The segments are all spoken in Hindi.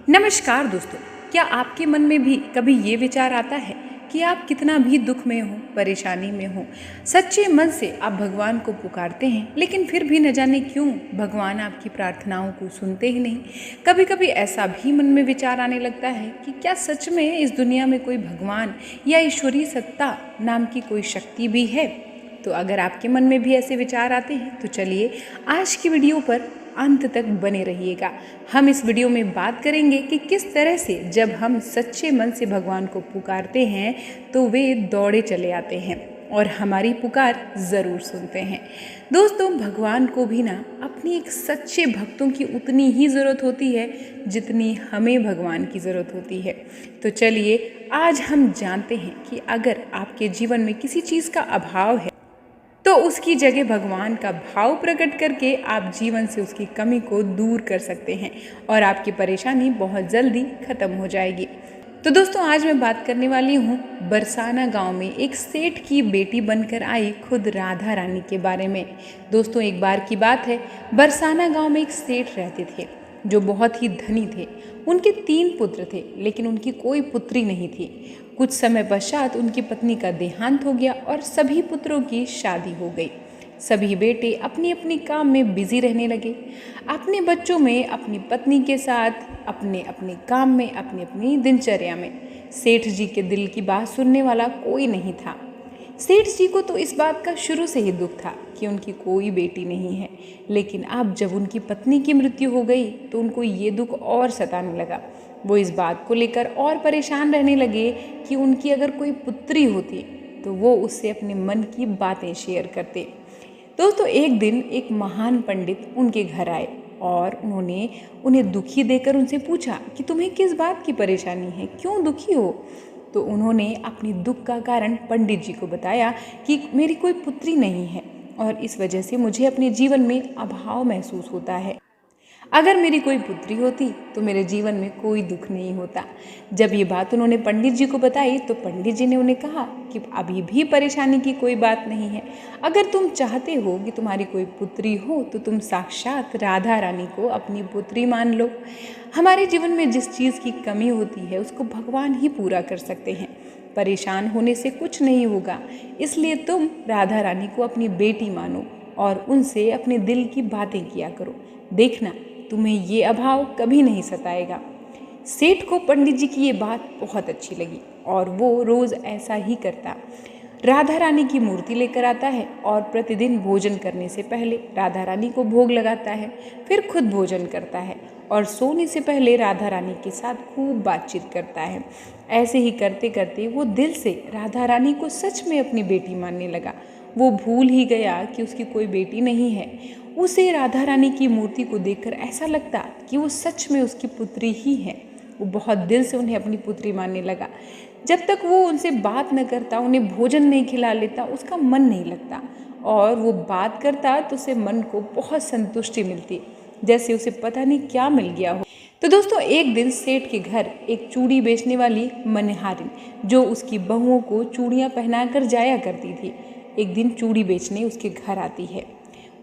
नमस्कार दोस्तों। क्या आपके मन में भी कभी ये विचार आता है कि आप कितना भी दुख में हो, परेशानी में हो, सच्चे मन से आप भगवान को पुकारते हैं, लेकिन फिर भी न जाने क्यों भगवान आपकी प्रार्थनाओं को सुनते ही नहीं। कभी कभी ऐसा भी मन में विचार आने लगता है कि क्या सच में इस दुनिया में कोई भगवान या ईश्वरीय सत्ता नाम की कोई शक्ति भी है। तो अगर आपके मन में भी ऐसे विचार आते हैं तो चलिए आज की वीडियो पर अंत तक बने रहिएगा। हम इस वीडियो में बात करेंगे कि किस तरह से जब हम सच्चे मन से भगवान को पुकारते हैं तो वे दौड़े चले आते हैं और हमारी पुकार ज़रूर सुनते हैं। दोस्तों, भगवान को भी ना अपनी एक सच्चे भक्तों की उतनी ही ज़रूरत होती है जितनी हमें भगवान की ज़रूरत होती है। तो चलिए आज हम जानते हैं कि अगर आपके जीवन में किसी चीज़ का अभाव है तो उसकी जगह भगवान का भाव प्रकट करके आप जीवन से उसकी कमी को दूर कर सकते हैं और आपकी परेशानी बहुत जल्दी खत्म हो जाएगी। तो दोस्तों, आज मैं बात करने वाली हूँ बरसाना गांव में एक सेठ की बेटी बनकर आई खुद राधा रानी के बारे में। दोस्तों, एक बार की बात है, बरसाना गांव में एक सेठ रहते थे जो बहुत ही धनी थे। उनके 3 पुत्र थे लेकिन उनकी कोई पुत्री नहीं थी। कुछ समय पश्चात उनकी पत्नी का देहांत हो गया और सभी पुत्रों की शादी हो गई। सभी बेटे अपनी अपनी काम में बिजी रहने लगे, अपने बच्चों में, अपनी पत्नी के साथ, अपने अपने काम में, अपनी अपनी दिनचर्या में। सेठ जी के दिल की बात सुनने वाला कोई नहीं था। सेठ जी को तो इस बात का शुरू से ही दुख था कि उनकी कोई बेटी नहीं है, लेकिन अब जब उनकी पत्नी की मृत्यु हो गई तो उनको ये दुख और सताने लगा। वो इस बात को लेकर और परेशान रहने लगे कि उनकी अगर कोई पुत्री होती तो वो उससे अपने मन की बातें शेयर करते। दोस्तों, एक दिन एक महान पंडित उनके घर आए और उन्होंने उन्हें दुखी देकर उनसे पूछा कि तुम्हें किस बात की परेशानी है, क्यों दुखी हो। तो उन्होंने अपनी दुख का कारण पंडित जी को बताया कि मेरी कोई पुत्री नहीं है और इस वजह से मुझे अपने जीवन में अभाव महसूस होता है। अगर मेरी कोई पुत्री होती तो मेरे जीवन में कोई दुख नहीं होता। जब ये बात उन्होंने पंडित जी को बताई तो पंडित जी ने उन्हें कहा कि अभी भी परेशानी की कोई बात नहीं है। अगर तुम चाहते हो कि तुम्हारी कोई पुत्री हो तो तुम साक्षात राधा रानी को अपनी पुत्री मान लो। हमारे जीवन में जिस चीज़ की कमी होती है उसको भगवान ही पूरा कर सकते हैं। परेशान होने से कुछ नहीं होगा, इसलिए तुम राधा रानी को अपनी बेटी मानो और उनसे अपने दिल की बातें किया करो। देखना, तुम्हें ये अभाव कभी नहीं सताएगा। सेठ को पंडित जी की ये बात बहुत अच्छी लगी और वो रोज़ ऐसा ही करता। राधा रानी की मूर्ति लेकर आता है और प्रतिदिन भोजन करने से पहले राधा रानी को भोग लगाता है, फिर खुद भोजन करता है और सोने से पहले राधा रानी के साथ खूब बातचीत करता है। ऐसे ही करते करते वो दिल से राधा रानी को सच में अपनी बेटी मानने लगा। वो भूल ही गया कि उसकी कोई बेटी नहीं है। उसे राधा रानी की मूर्ति को देखकर ऐसा लगता कि वो सच में उसकी पुत्री ही है। वो बहुत दिल से उन्हें अपनी पुत्री मानने लगा। जब तक वो उनसे बात न करता, उन्हें भोजन नहीं खिला लेता, उसका मन नहीं लगता और वो बात करता तो उसे मन को बहुत संतुष्टि मिलती, जैसे उसे पता नहीं क्या मिल गया हो। तो दोस्तों, एक दिन सेठ के घर एक चूड़ी बेचने वाली मनिहारिन जो उसकी बहुओं को चूड़ियाँ पहनाकर जाया करती थी, एक दिन चूड़ी बेचने उसके घर आती है।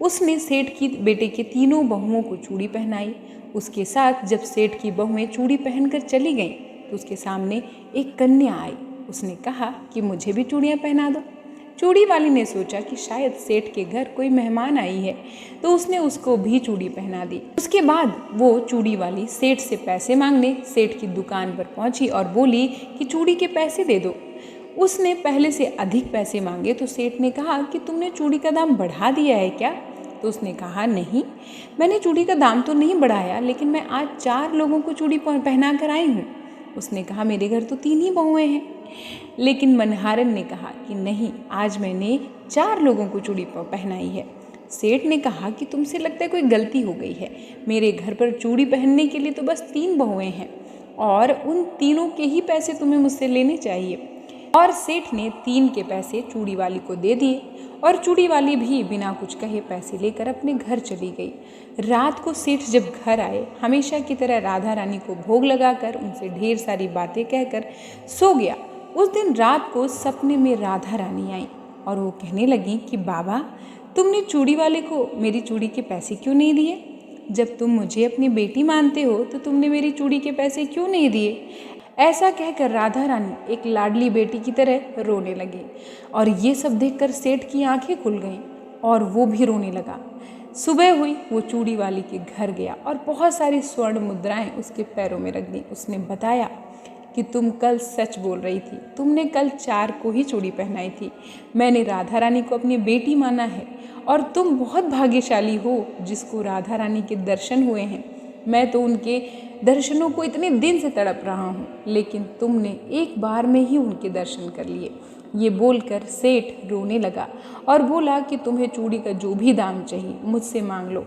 उसने सेठ की बेटे के 3 बहुओं को चूड़ी पहनाई। उसके साथ जब सेठ की बहुएं चूड़ी पहनकर चली गईं तो उसके सामने एक कन्या आई। उसने कहा कि मुझे भी चूड़ियाँ पहना दो। चूड़ी वाली ने सोचा कि शायद सेठ के घर कोई मेहमान आई है, तो उसने उसको भी चूड़ी पहना दी। उसके बाद वो चूड़ी वाली सेठ से पैसे मांगने सेठ की दुकान पर पहुंची और बोली कि चूड़ी के पैसे दे दो। उसने पहले से अधिक पैसे मांगे तो सेठ ने कहा कि तुमने चूड़ी का दाम बढ़ा दिया है क्या। तो उसने कहा, नहीं, मैंने चूड़ी का दाम तो नहीं बढ़ाया, लेकिन मैं आज 4 लोगों को चूड़ी पहना कर आई हूँ। उसने कहा, मेरे घर तो 3 ही बहुएं हैं। लेकिन मनिहारिन ने कहा कि नहीं, आज मैंने 4 लोगों को चूड़ी पहनाई है। सेठ ने कहा कि तुमसे लगता है कोई गलती हो गई है, मेरे घर पर चूड़ी पहनने के लिए तो बस 3 बहुएं हैं और उन तीनों के ही पैसे तुम्हें मुझसे लेने चाहिए। और सेठ ने 3 के पैसे चूड़ी वाली को दे दिए और चूड़ी वाली भी बिना कुछ कहे पैसे लेकर अपने घर चली गई। रात को सेठ जब घर आए, हमेशा की तरह राधा रानी को भोग लगाकर उनसे ढेर सारी बातें कहकर सो गया। उस दिन रात को सपने में राधा रानी आई और वो कहने लगी कि बाबा, तुमने चूड़ी वाले को मेरी चूड़ी के पैसे क्यों नहीं दिए। जब तुम मुझे अपनी बेटी मानते हो तो तुमने मेरी चूड़ी के पैसे क्यों नहीं दिए? ऐसा कहकर राधा रानी एक लाडली बेटी की तरह रोने लगी और ये सब देखकर सेठ की आंखें खुल गईं और वो भी रोने लगा। सुबह हुई, वो चूड़ी वाली के घर गया और बहुत सारी स्वर्ण मुद्राएं उसके पैरों में रख दी। उसने बताया कि तुम कल सच बोल रही थी, तुमने कल 4 को ही चूड़ी पहनाई थी। मैंने राधा रानी को अपनी बेटी माना है और तुम बहुत भाग्यशाली हो जिसको राधा रानी के दर्शन हुए हैं। मैं तो उनके दर्शनों को इतने दिन से तड़प रहा हूँ, लेकिन तुमने एक बार में ही उनके दर्शन कर लिए। ये बोलकर सेठ रोने लगा और बोला कि तुम्हें चूड़ी का जो भी दाम चाहिए मुझसे मांग लो।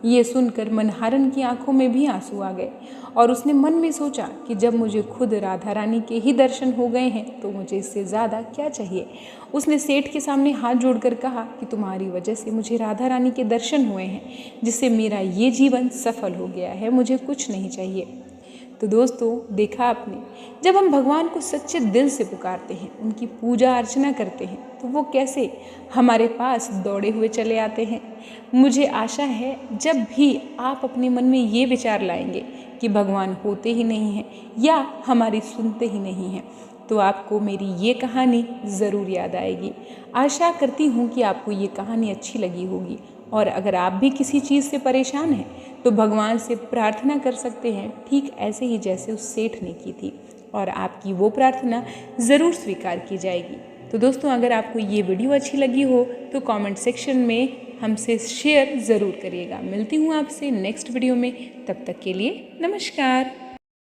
ये सुनकर मनहारन की आंखों में भी आंसू आ गए और उसने मन में सोचा कि जब मुझे खुद राधा रानी के ही दर्शन हो गए हैं तो मुझे इससे ज़्यादा क्या चाहिए। उसने सेठ के सामने हाथ जोड़कर कहा कि तुम्हारी वजह से मुझे राधा रानी के दर्शन हुए हैं, जिससे मेरा ये जीवन सफल हो गया है, मुझे कुछ नहीं चाहिए। तो दोस्तों, देखा आपने, जब हम भगवान को सच्चे दिल से पुकारते हैं, उनकी पूजा अर्चना करते हैं, तो वो कैसे हमारे पास दौड़े हुए चले आते हैं। मुझे आशा है जब भी आप अपने मन में ये विचार लाएंगे कि भगवान होते ही नहीं हैं या हमारी सुनते ही नहीं हैं, तो आपको मेरी ये कहानी ज़रूर याद आएगी। आशा करती हूँ कि आपको ये कहानी अच्छी लगी होगी और अगर आप भी किसी चीज़ से परेशान हैं तो भगवान से प्रार्थना कर सकते हैं, ठीक ऐसे ही जैसे उस सेठ ने की थी, और आपकी वो प्रार्थना ज़रूर स्वीकार की जाएगी। तो दोस्तों, अगर आपको ये वीडियो अच्छी लगी हो तो कमेंट सेक्शन में हमसे शेयर ज़रूर करिएगा। मिलती हूँ आपसे नेक्स्ट वीडियो में, तब तक के लिए नमस्कार।